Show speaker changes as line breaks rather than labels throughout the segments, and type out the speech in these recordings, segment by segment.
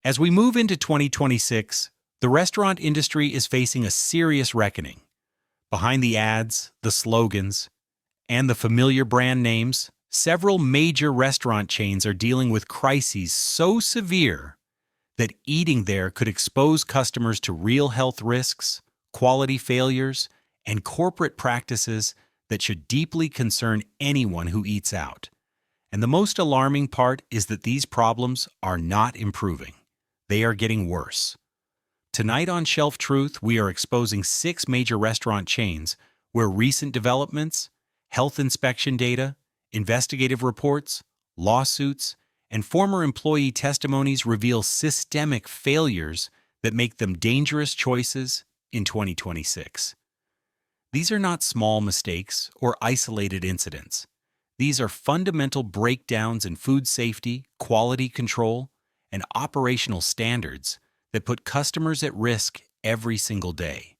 As we move into 2026, the restaurant industry is facing a serious reckoning. Behind the ads, the slogans, and the familiar brand names, several major restaurant chains are dealing with crises so severe that eating there could expose customers to real health risks, quality failures, and corporate practices that should deeply concern anyone who eats out. And the most alarming part is that these problems are not improving. They are getting worse. Tonight on Shelf Truth, we are exposing 6 major restaurant chains where recent developments, health inspection data, investigative reports, lawsuits, and former employee testimonies reveal systemic failures that make them dangerous choices in 2026. These are not small mistakes or isolated incidents. These are fundamental breakdowns in food safety, quality control, and operational standards that put customers at risk every single day.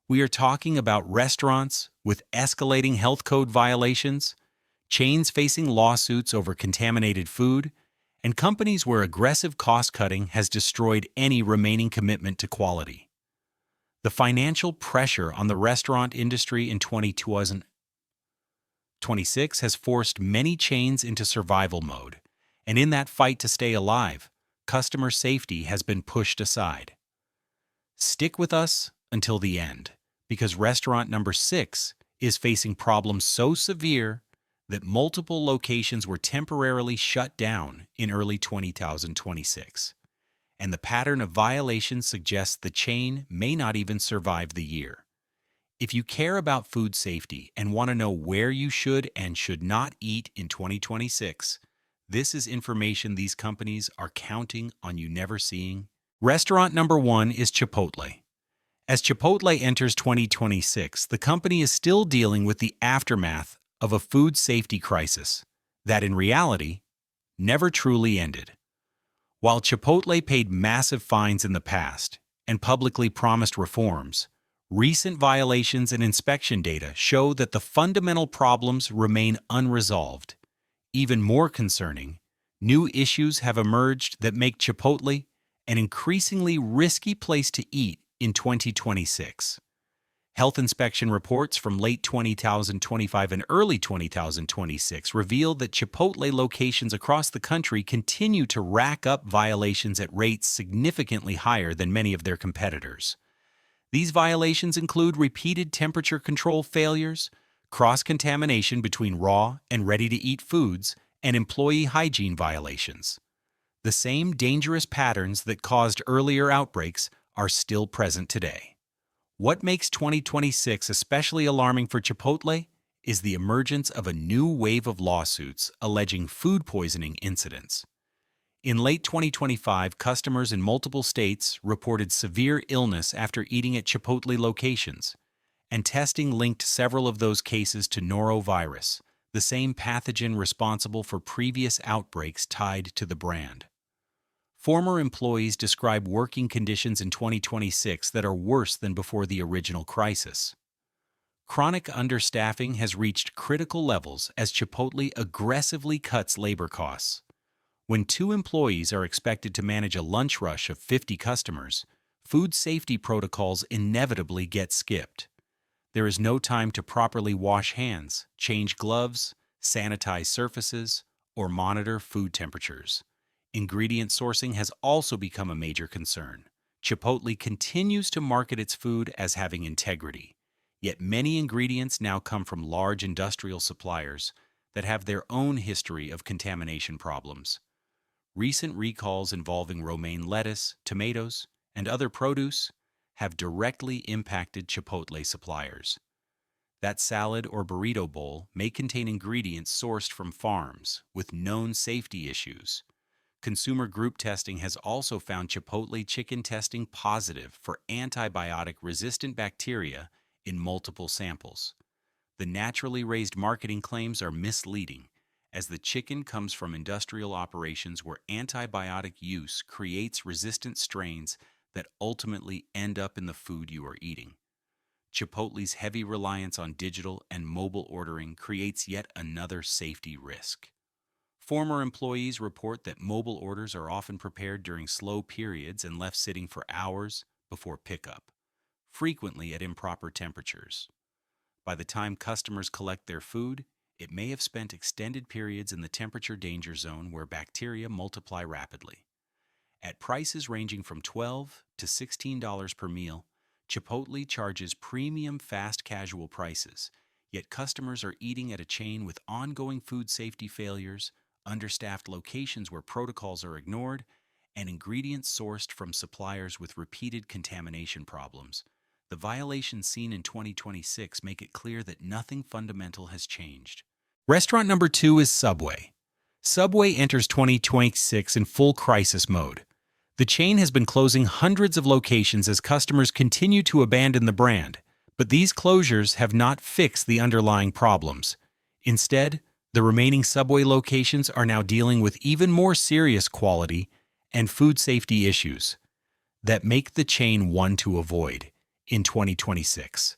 We are talking about restaurants with escalating health code violations, chains facing lawsuits over contaminated food, and companies where aggressive cost-cutting has destroyed any remaining commitment to quality. The financial pressure on the restaurant industry in 2026 has forced many chains into survival mode, and in that fight to stay alive, customer safety has been pushed aside. Stick with us until the end, because restaurant number 6 is facing problems so severe that multiple locations were temporarily shut down in early 2026. And the pattern of violations suggests the chain may not even survive the year. If you care about food safety and want to know where you should and should not eat in 2026, this is information these companies are counting on you never seeing. Restaurant number 1 is Chipotle. As Chipotle enters 2026, the company is still dealing with the aftermath of a food safety crisis that, in reality, never truly ended. While Chipotle paid massive fines in the past and publicly promised reforms, recent violations and inspection data show that the fundamental problems remain unresolved. Even more concerning, new issues have emerged that make Chipotle an increasingly risky place to eat in 2026. Health inspection reports from late 2025 and early 2026 reveal that Chipotle locations across the country continue to rack up violations at rates significantly higher than many of their competitors. These violations include repeated temperature control failures, cross-contamination between raw and ready-to-eat foods, and employee hygiene violations. The same dangerous patterns that caused earlier outbreaks are still present today. What makes 2026 especially alarming for Chipotle is the emergence of a new wave of lawsuits alleging food poisoning incidents. In late 2025, customers in multiple states reported severe illness after eating at Chipotle locations, and testing linked several of those cases to norovirus, the same pathogen responsible for previous outbreaks tied to the brand. Former employees describe working conditions in 2026 that are worse than before the original crisis. Chronic understaffing has reached critical levels as Chipotle aggressively cuts labor costs. When 2 employees are expected to manage a lunch rush of 50 customers, food safety protocols inevitably get skipped. There is no time to properly wash hands, change gloves, sanitize surfaces, or monitor food temperatures. Ingredient sourcing has also become a major concern. Chipotle continues to market its food as having integrity, yet many ingredients now come from large industrial suppliers that have their own history of contamination problems. Recent recalls involving romaine lettuce, tomatoes, and other produce have directly impacted Chipotle suppliers. That salad or burrito bowl may contain ingredients sourced from farms with known safety issues. Consumer group testing has also found Chipotle chicken testing positive for antibiotic-resistant bacteria in multiple samples. The naturally raised marketing claims are misleading, as the chicken comes from industrial operations where antibiotic use creates resistant strains that ultimately end up in the food you are eating. Chipotle's heavy reliance on digital and mobile ordering creates yet another safety risk. Former employees report that mobile orders are often prepared during slow periods and left sitting for hours before pickup, frequently at improper temperatures. By the time customers collect their food, it may have spent extended periods in the temperature danger zone where bacteria multiply rapidly. At prices ranging from $12 to $16 per meal, Chipotle charges premium fast casual prices, yet customers are eating at a chain with ongoing food safety failures, understaffed locations where protocols are ignored, and ingredients sourced from suppliers with repeated contamination problems. The violations seen in 2026 make it clear that nothing fundamental has changed. Restaurant number 2 is Subway. Subway enters 2026 in full crisis mode. The chain has been closing hundreds of locations as customers continue to abandon the brand, but these closures have not fixed the underlying problems. Instead, the remaining Subway locations are now dealing with even more serious quality and food safety issues that make the chain one to avoid in 2026.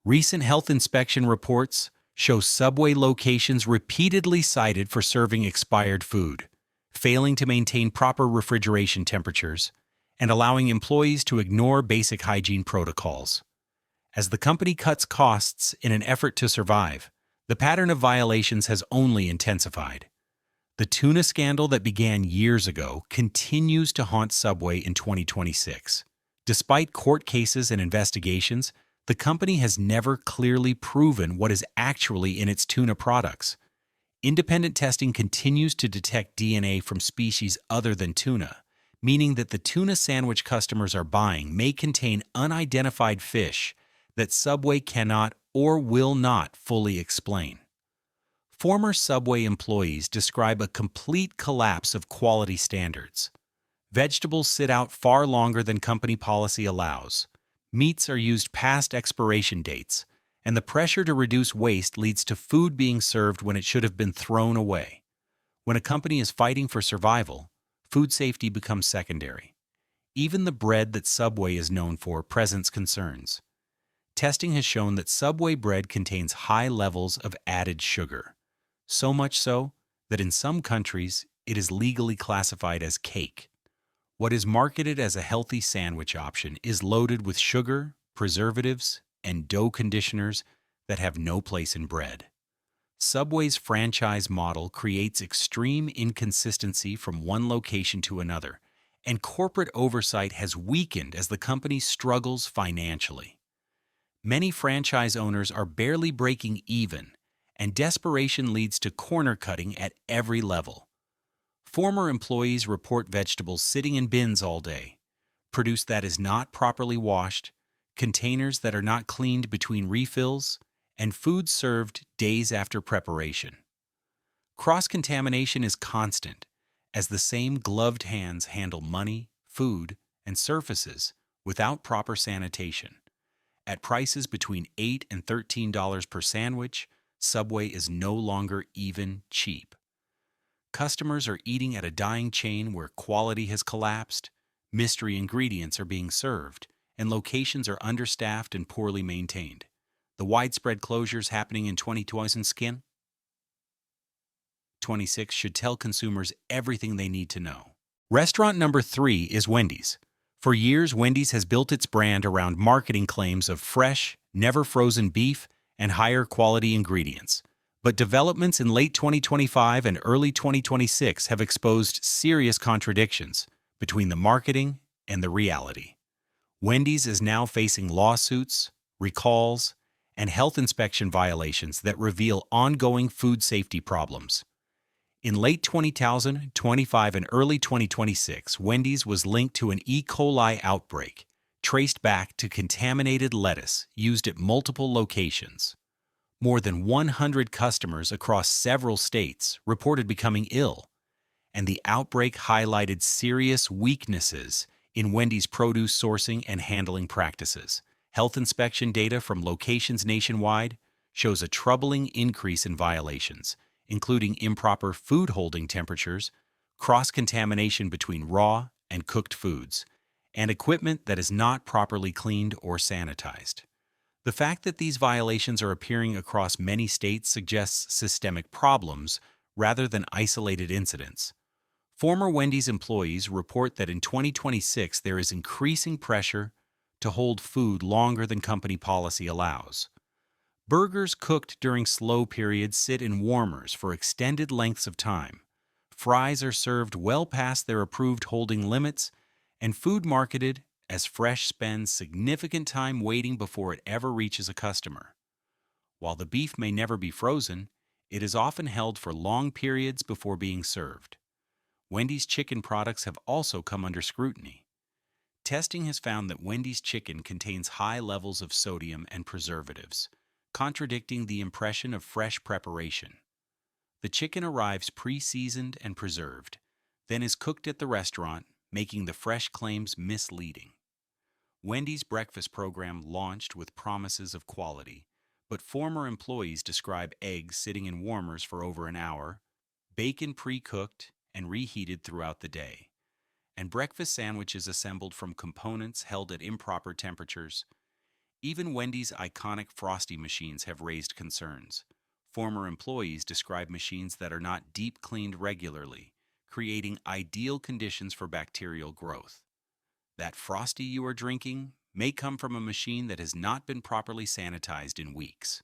Recent health inspection reports show Subway locations repeatedly cited for serving expired food, failing to maintain proper refrigeration temperatures, and allowing employees to ignore basic hygiene protocols. As the company cuts costs in an effort to survive, the pattern of violations has only intensified. The tuna scandal that began years ago continues to haunt Subway in 2026. Despite court cases and investigations, the company has never clearly proven what is actually in its tuna products. Independent testing continues to detect DNA from species other than tuna, meaning that the tuna sandwich customers are buying may contain unidentified fish that Subway cannot or will not fully explain. Former Subway employees describe a complete collapse of quality standards. Vegetables sit out far longer than company policy allows. Meats are used past expiration dates, and the pressure to reduce waste leads to food being served when it should have been thrown away. When a company is fighting for survival, food safety becomes secondary. Even the bread that Subway is known for presents concerns. Testing has shown that Subway bread contains high levels of added sugar, so much so that in some countries it is legally classified as cake. What is marketed as a healthy sandwich option is loaded with sugar, preservatives, and dough conditioners that have no place in bread. Subway's franchise model creates extreme inconsistency from one location to another, and corporate oversight has weakened as the company struggles financially. Many franchise owners are barely breaking even, and desperation leads to corner cutting at every level. Former employees report vegetables sitting in bins all day, produce that is not properly washed, containers that are not cleaned between refills, and food served days after preparation. Cross-contamination is constant, as the same gloved hands handle money, food, and surfaces without proper sanitation. At prices between $8 and $13 per sandwich, Subway is no longer even cheap. Customers are eating at a dying chain where quality has collapsed, mystery ingredients are being served, and locations are understaffed and poorly maintained. The widespread closures happening in 2026 should tell consumers everything they need to know. Restaurant number 3 is Wendy's. For years, Wendy's has built its brand around marketing claims of fresh, never frozen beef and higher quality ingredients. But developments in late 2025 and early 2026 have exposed serious contradictions between the marketing and the reality. Wendy's is now facing lawsuits, recalls, and health inspection violations that reveal ongoing food safety problems. In late 2025 and early 2026, Wendy's was linked to an E. coli outbreak, traced back to contaminated lettuce used at multiple locations. More than 100 customers across several states reported becoming ill, and the outbreak highlighted serious weaknesses in Wendy's produce sourcing and handling practices. Health inspection data from locations nationwide shows a troubling increase in violations, including improper food holding temperatures, cross-contamination between raw and cooked foods, and equipment that is not properly cleaned or sanitized. The fact that these violations are appearing across many states suggests systemic problems rather than isolated incidents. Former Wendy's employees report that in 2026 there is increasing pressure to hold food longer than company policy allows. Burgers cooked during slow periods sit in warmers for extended lengths of time. Fries are served well past their approved holding limits, and food marketed as fresh spends significant time waiting before it ever reaches a customer. While the beef may never be frozen, it is often held for long periods before being served. Wendy's chicken products have also come under scrutiny. Testing has found that Wendy's chicken contains high levels of sodium and preservatives, contradicting the impression of fresh preparation. The chicken arrives pre-seasoned and preserved, then is cooked at the restaurant, making the fresh claims misleading. Wendy's breakfast program launched with promises of quality, but former employees describe eggs sitting in warmers for over an hour, bacon pre-cooked and reheated throughout the day, and breakfast sandwiches assembled from components held at improper temperatures. Even Wendy's iconic Frosty machines have raised concerns. Former employees describe machines that are not deep cleaned regularly, creating ideal conditions for bacterial growth. That Frosty you are drinking may come from a machine that has not been properly sanitized in weeks.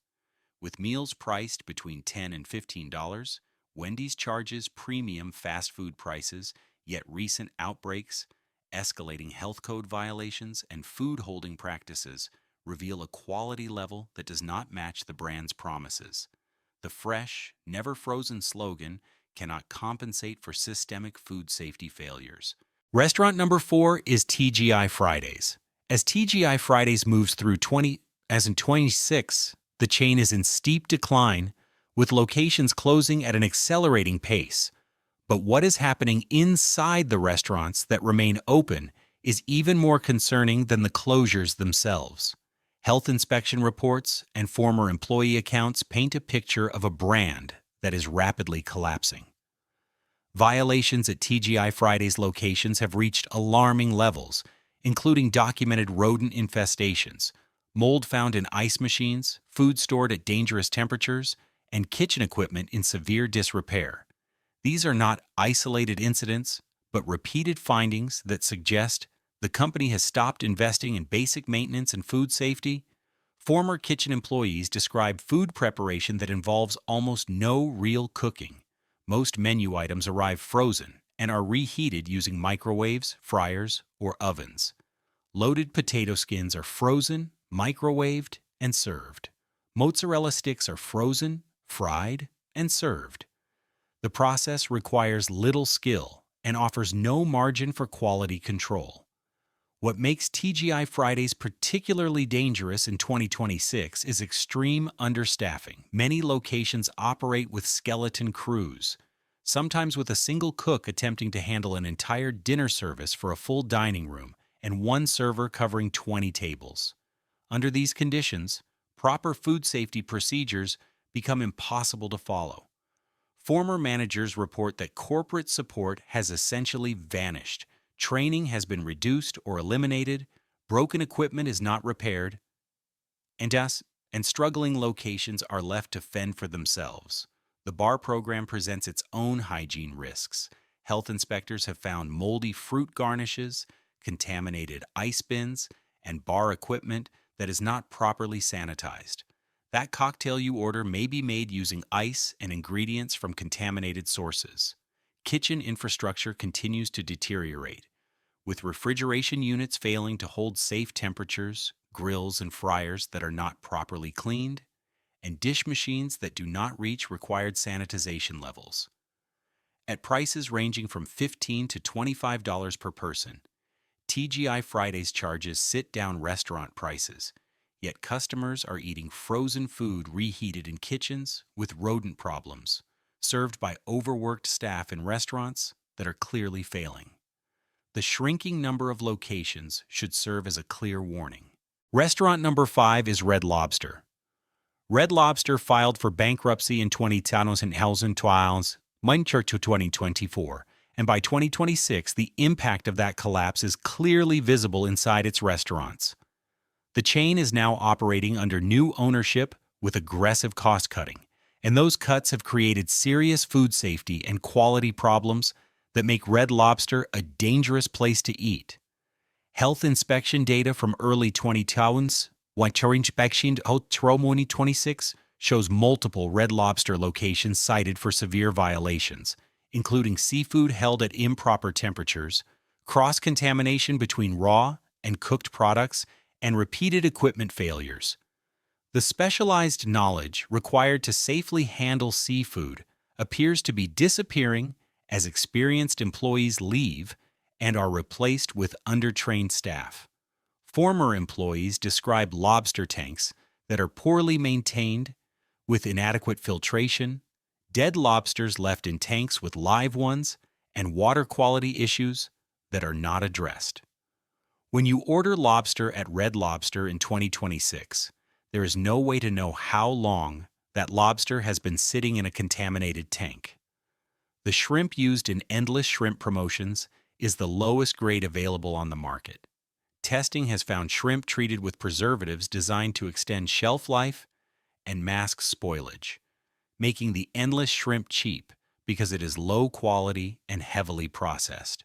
With meals priced between $10 and $15, Wendy's charges premium fast food prices, yet recent outbreaks, escalating health code violations, and food holding practices reveal a quality level that does not match the brand's promises. The fresh, never frozen slogan cannot compensate for systemic food safety failures. Restaurant number 4 is TGI Fridays. As TGI Fridays moves through 2026, the chain is in steep decline, with locations closing at an accelerating pace. But what is happening inside the restaurants that remain open is even more concerning than the closures themselves. Health inspection reports and former employee accounts paint a picture of a brand that is rapidly collapsing. Violations at TGI Fridays locations have reached alarming levels, including documented rodent infestations, mold found in ice machines, food stored at dangerous temperatures, and kitchen equipment in severe disrepair. These are not isolated incidents, but repeated findings that suggest the company has stopped investing in basic maintenance and food safety. Former kitchen employees describe food preparation that involves almost no real cooking. Most menu items arrive frozen and are reheated using microwaves, fryers, or ovens. Loaded potato skins are frozen, microwaved, and served. Mozzarella sticks are frozen, fried, and served. The process requires little skill and offers no margin for quality control. What makes TGI Fridays particularly dangerous in 2026 is extreme understaffing. Many locations operate with skeleton crews, sometimes with a single cook attempting to handle an entire dinner service for a full dining room and one server covering 20 tables. Under these conditions, proper food safety procedures become impossible to follow. Former managers report that corporate support has essentially vanished. Training has been reduced or eliminated, broken equipment is not repaired, and struggling locations are left to fend for themselves. The bar program presents its own hygiene risks. Health inspectors have found moldy fruit garnishes, contaminated ice bins, and bar equipment that is not properly sanitized. That cocktail you order may be made using ice and ingredients from contaminated sources. Kitchen infrastructure continues to deteriorate, with refrigeration units failing to hold safe temperatures, grills and fryers that are not properly cleaned, and dish machines that do not reach required sanitization levels. At prices ranging from $15 to $25 per person, TGI Fridays charges sit-down restaurant prices, yet customers are eating frozen food reheated in kitchens with rodent problems, served by overworked staff in restaurants that are clearly failing. The shrinking number of locations should serve as a clear warning. Restaurant number 5 is Red Lobster. Red Lobster filed for bankruptcy in 2024, and by 2026, the impact of that collapse is clearly visible inside its restaurants. The chain is now operating under new ownership with aggressive cost-cutting, And those cuts have created serious food safety and quality problems that make Red Lobster a dangerous place to eat. Health inspection data from early 2010s, inspection 2026, shows multiple Red Lobster locations cited for severe violations, including seafood held at improper temperatures, cross-contamination between raw and cooked products, and repeated equipment failures. The specialized knowledge required to safely handle seafood appears to be disappearing as experienced employees leave and are replaced with undertrained staff. Former employees describe lobster tanks that are poorly maintained, with inadequate filtration, dead lobsters left in tanks with live ones, and water quality issues that are not addressed. When you order lobster at Red Lobster in 2026, there is no way to know how long that lobster has been sitting in a contaminated tank. The shrimp used in endless shrimp promotions is the lowest grade available on the market. Testing has found shrimp treated with preservatives designed to extend shelf life and mask spoilage, making the endless shrimp cheap because it is low quality and heavily processed.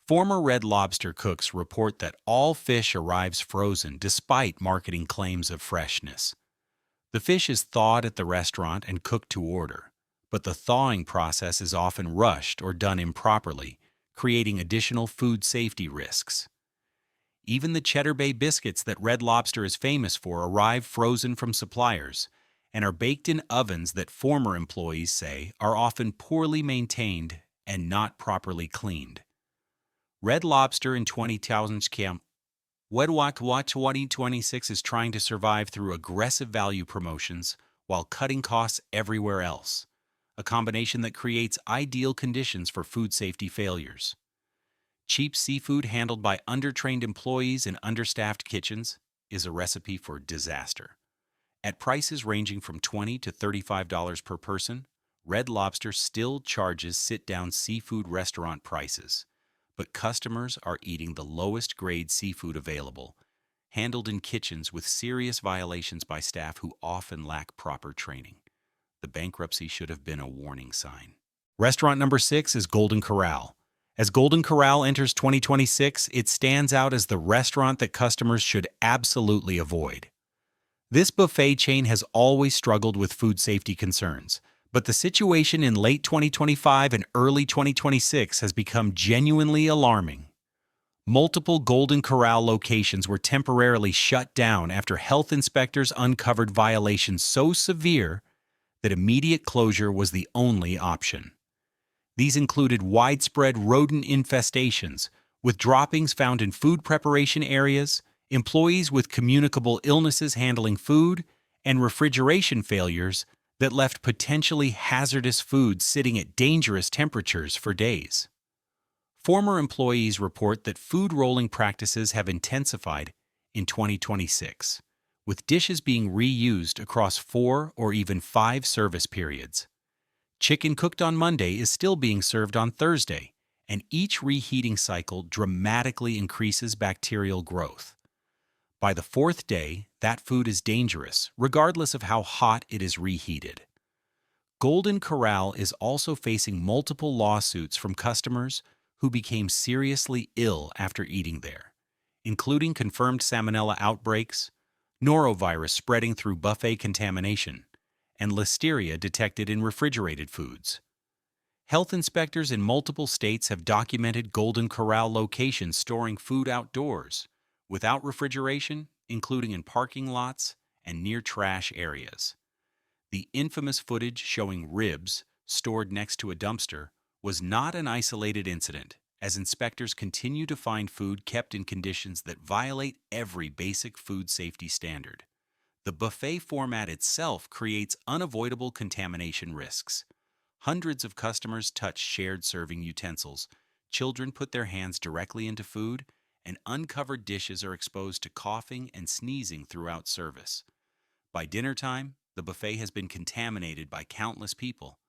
Former Red Lobster cooks report that all fish arrives frozen despite marketing claims of freshness. The fish is thawed at the restaurant and cooked to order, but the thawing process is often rushed or done improperly, creating additional food safety risks. Even the Cheddar Bay biscuits that Red Lobster is famous for arrive frozen from suppliers and are baked in ovens that former employees say are often poorly maintained and not properly cleaned. Red Lobster in 20,000's camp. Wedwalk Watch 2026 is trying to survive through aggressive value promotions while cutting costs everywhere else, a combination that creates ideal conditions for food safety failures. Cheap seafood handled by undertrained employees in understaffed kitchens is a recipe for disaster. At prices ranging from $20 to $35 per person, Red Lobster still charges sit-down seafood restaurant prices, but customers are eating the lowest grade seafood available, handled in kitchens with serious violations by staff who often lack proper training. The bankruptcy should have been a warning sign. Restaurant number 6 is Golden Corral. As Golden Corral enters 2026, it stands out as the restaurant that customers should absolutely avoid. This buffet chain has always struggled with food safety concerns, but the situation in late 2025 and early 2026 has become genuinely alarming. Multiple Golden Corral locations were temporarily shut down after health inspectors uncovered violations so severe that immediate closure was the only option. These included widespread rodent infestations, with droppings found in food preparation areas, employees with communicable illnesses handling food, and refrigeration failures that left potentially hazardous food sitting at dangerous temperatures for days. Former employees report that food rolling practices have intensified in 2026, with dishes being reused across 4 or even 5 service periods. Chicken cooked on Monday is still being served on Thursday, and each reheating cycle dramatically increases bacterial growth. By the 4th day, that food is dangerous, regardless of how hot it is reheated. Golden Corral is also facing multiple lawsuits from customers who became seriously ill after eating there, including confirmed salmonella outbreaks, norovirus spreading through buffet contamination, and listeria detected in refrigerated foods. Health inspectors in multiple states have documented Golden Corral locations storing food outdoors, without refrigeration, including in parking lots and near trash areas. The infamous footage showing ribs stored next to a dumpster was not an isolated incident, as inspectors continue to find food kept in conditions that violate every basic food safety standard. The buffet format itself creates unavoidable contamination risks. Hundreds of customers touch shared serving utensils, children put their hands directly into food, and uncovered dishes are exposed to coughing and sneezing throughout service. By dinner time, the buffet has been contaminated by countless people.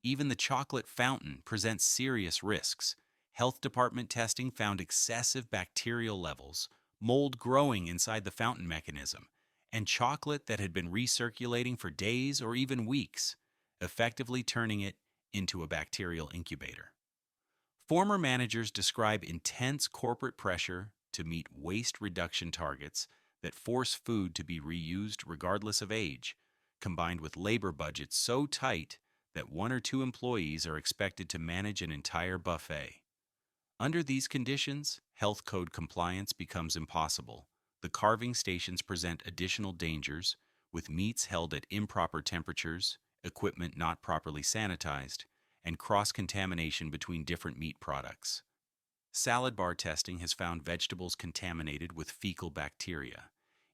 Even the chocolate fountain presents serious risks. Health department testing found excessive bacterial levels, mold growing inside the fountain mechanism, and chocolate that had been recirculating for days or even weeks, effectively turning it into a bacterial incubator. Former managers describe intense corporate pressure to meet waste reduction targets that force food to be reused regardless of age, combined with labor budgets so tight that one or two employees are expected to manage an entire buffet. Under these conditions, health code compliance becomes impossible. The carving stations present additional dangers, with meats held at improper temperatures, equipment not properly sanitized, and cross-contamination between different meat products. Salad bar testing has found vegetables contaminated with fecal bacteria,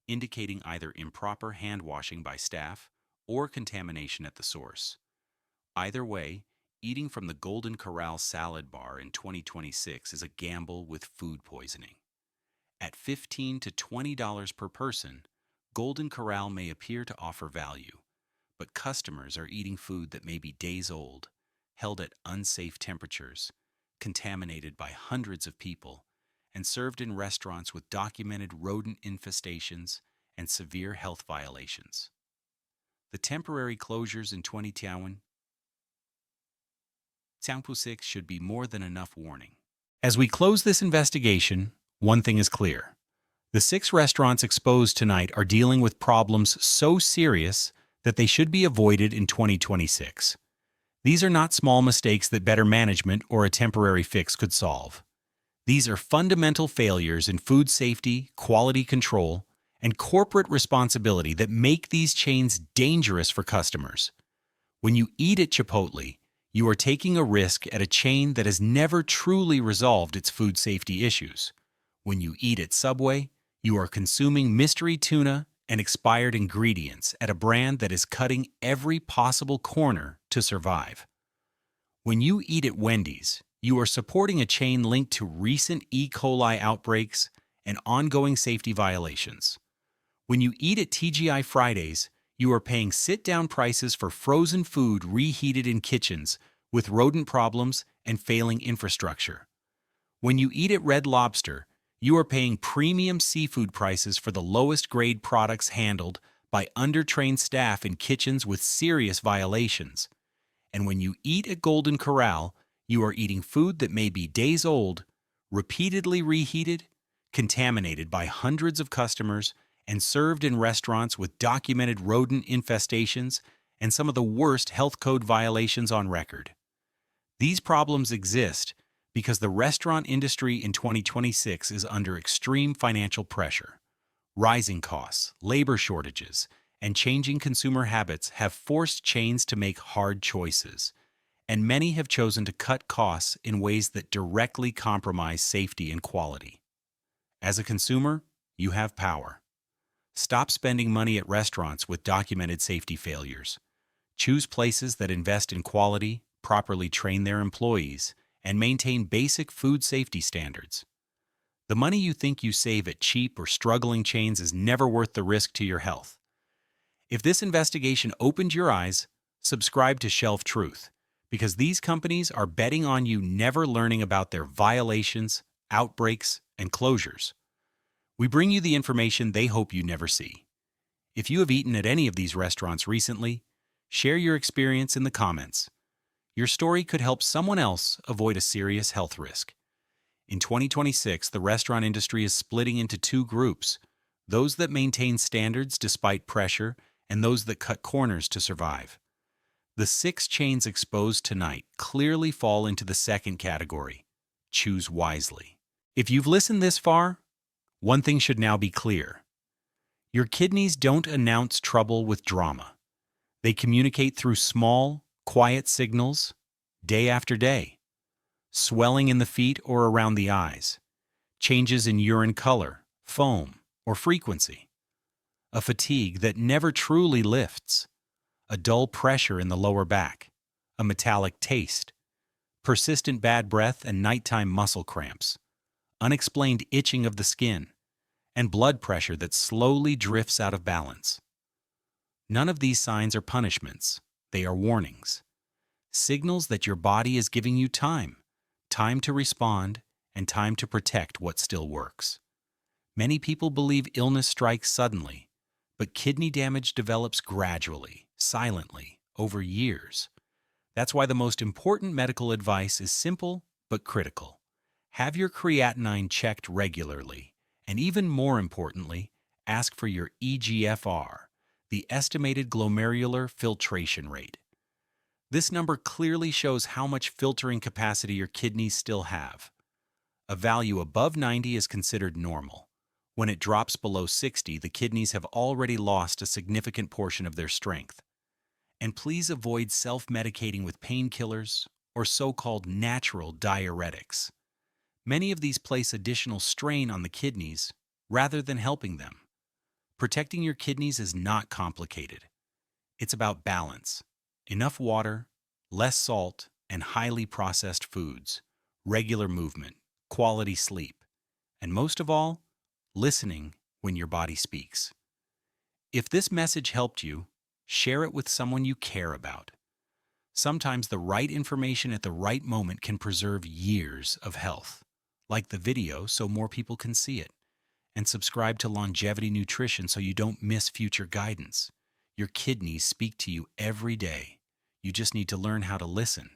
indicating either improper hand washing by staff or contamination at the source. Either way, eating from the Golden Corral salad bar in 2026 is a gamble with food poisoning. At $15 to $20 per person, Golden Corral may appear to offer value, but customers are eating food that may be days old, held at unsafe temperatures, contaminated by hundreds of people, and served in restaurants with documented rodent infestations and severe health violations. The temporary closures in 2026 should be more than enough warning. As we close this investigation, one thing is clear. The 6 restaurants exposed tonight are dealing with problems so serious that they should be avoided in 2026. These are not small mistakes that better management or a temporary fix could solve. These are fundamental failures in food safety, quality control, and corporate responsibility that make these chains dangerous for customers. When you eat at Chipotle, you are taking a risk at a chain that has never truly resolved its food safety issues. When you eat at Subway, you are consuming mystery tuna and expired ingredients at a brand that is cutting every possible corner to survive. When you eat at Wendy's, you are supporting a chain linked to recent E. coli outbreaks and ongoing safety violations. When you eat at TGI Fridays, you are paying sit-down prices for frozen food reheated in kitchens with rodent problems and failing infrastructure. When you eat at Red Lobster, you are paying premium seafood prices for the lowest grade products handled by undertrained staff in kitchens with serious violations. And when you eat at Golden Corral, you are eating food that may be days old, repeatedly reheated, contaminated by hundreds of customers, and served in restaurants with documented rodent infestations and some of the worst health code violations on record. These problems exist because the restaurant industry in 2026 is under extreme financial pressure. Rising costs, labor shortages, and changing consumer habits have forced chains to make hard choices, and many have chosen to cut costs in ways that directly compromise safety and quality. As a consumer, you have power. Stop spending money at restaurants with documented safety failures. Choose places that invest in quality, properly train their employees, and maintain basic food safety standards. The money you think you save at cheap or struggling chains is never worth the risk to your health. If this investigation opened your eyes, subscribe to Shelf Truth, because these companies are betting on you never learning about their violations, outbreaks, and closures. We bring you the information they hope you never see. If you have eaten at any of these restaurants recently, share your experience in the comments. Your story could help someone else avoid a serious health risk. In 2026, the restaurant industry is splitting into 2 groups: those that maintain standards despite pressure and those that cut corners to survive. The 6 chains exposed tonight clearly fall into the second category. Choose wisely. If you've listened this far, one thing should now be clear. Your kidneys don't announce trouble with drama. They communicate through small, quiet signals, day after day. Swelling in the feet or around the eyes, changes in urine color, foam, or frequency. A fatigue that never truly lifts. A dull pressure in the lower back. A metallic taste. Persistent bad breath and nighttime muscle cramps. Unexplained itching of the skin, and blood pressure that slowly drifts out of balance. None of these signs are punishments. They are warnings. Signals that your body is giving you time to respond, and time to protect what still works. Many people believe illness strikes suddenly, But kidney damage develops gradually, silently, over years. That's why the most important medical advice is simple but critical. Have your creatinine checked regularly, and even more importantly, ask for your eGFR, the estimated glomerular filtration rate. This number clearly shows how much filtering capacity your kidneys still have. A value above 90 is considered normal. When it drops below 60, the kidneys have already lost a significant portion of their strength. And please avoid self-medicating with painkillers or so-called natural diuretics. Many of these place additional strain on the kidneys rather than helping them. Protecting your kidneys is not complicated. It's about balance. Enough water, less salt, and highly processed foods, regular movement, quality sleep, and most of all, listening when your body speaks. If this message helped you, share it with someone you care about. Sometimes the right information at the right moment can preserve years of health. Like the video so more people can see it. And subscribe to Longevity Nutrition so you don't miss future guidance. Your kidneys speak to you every day. You just need to learn how to listen.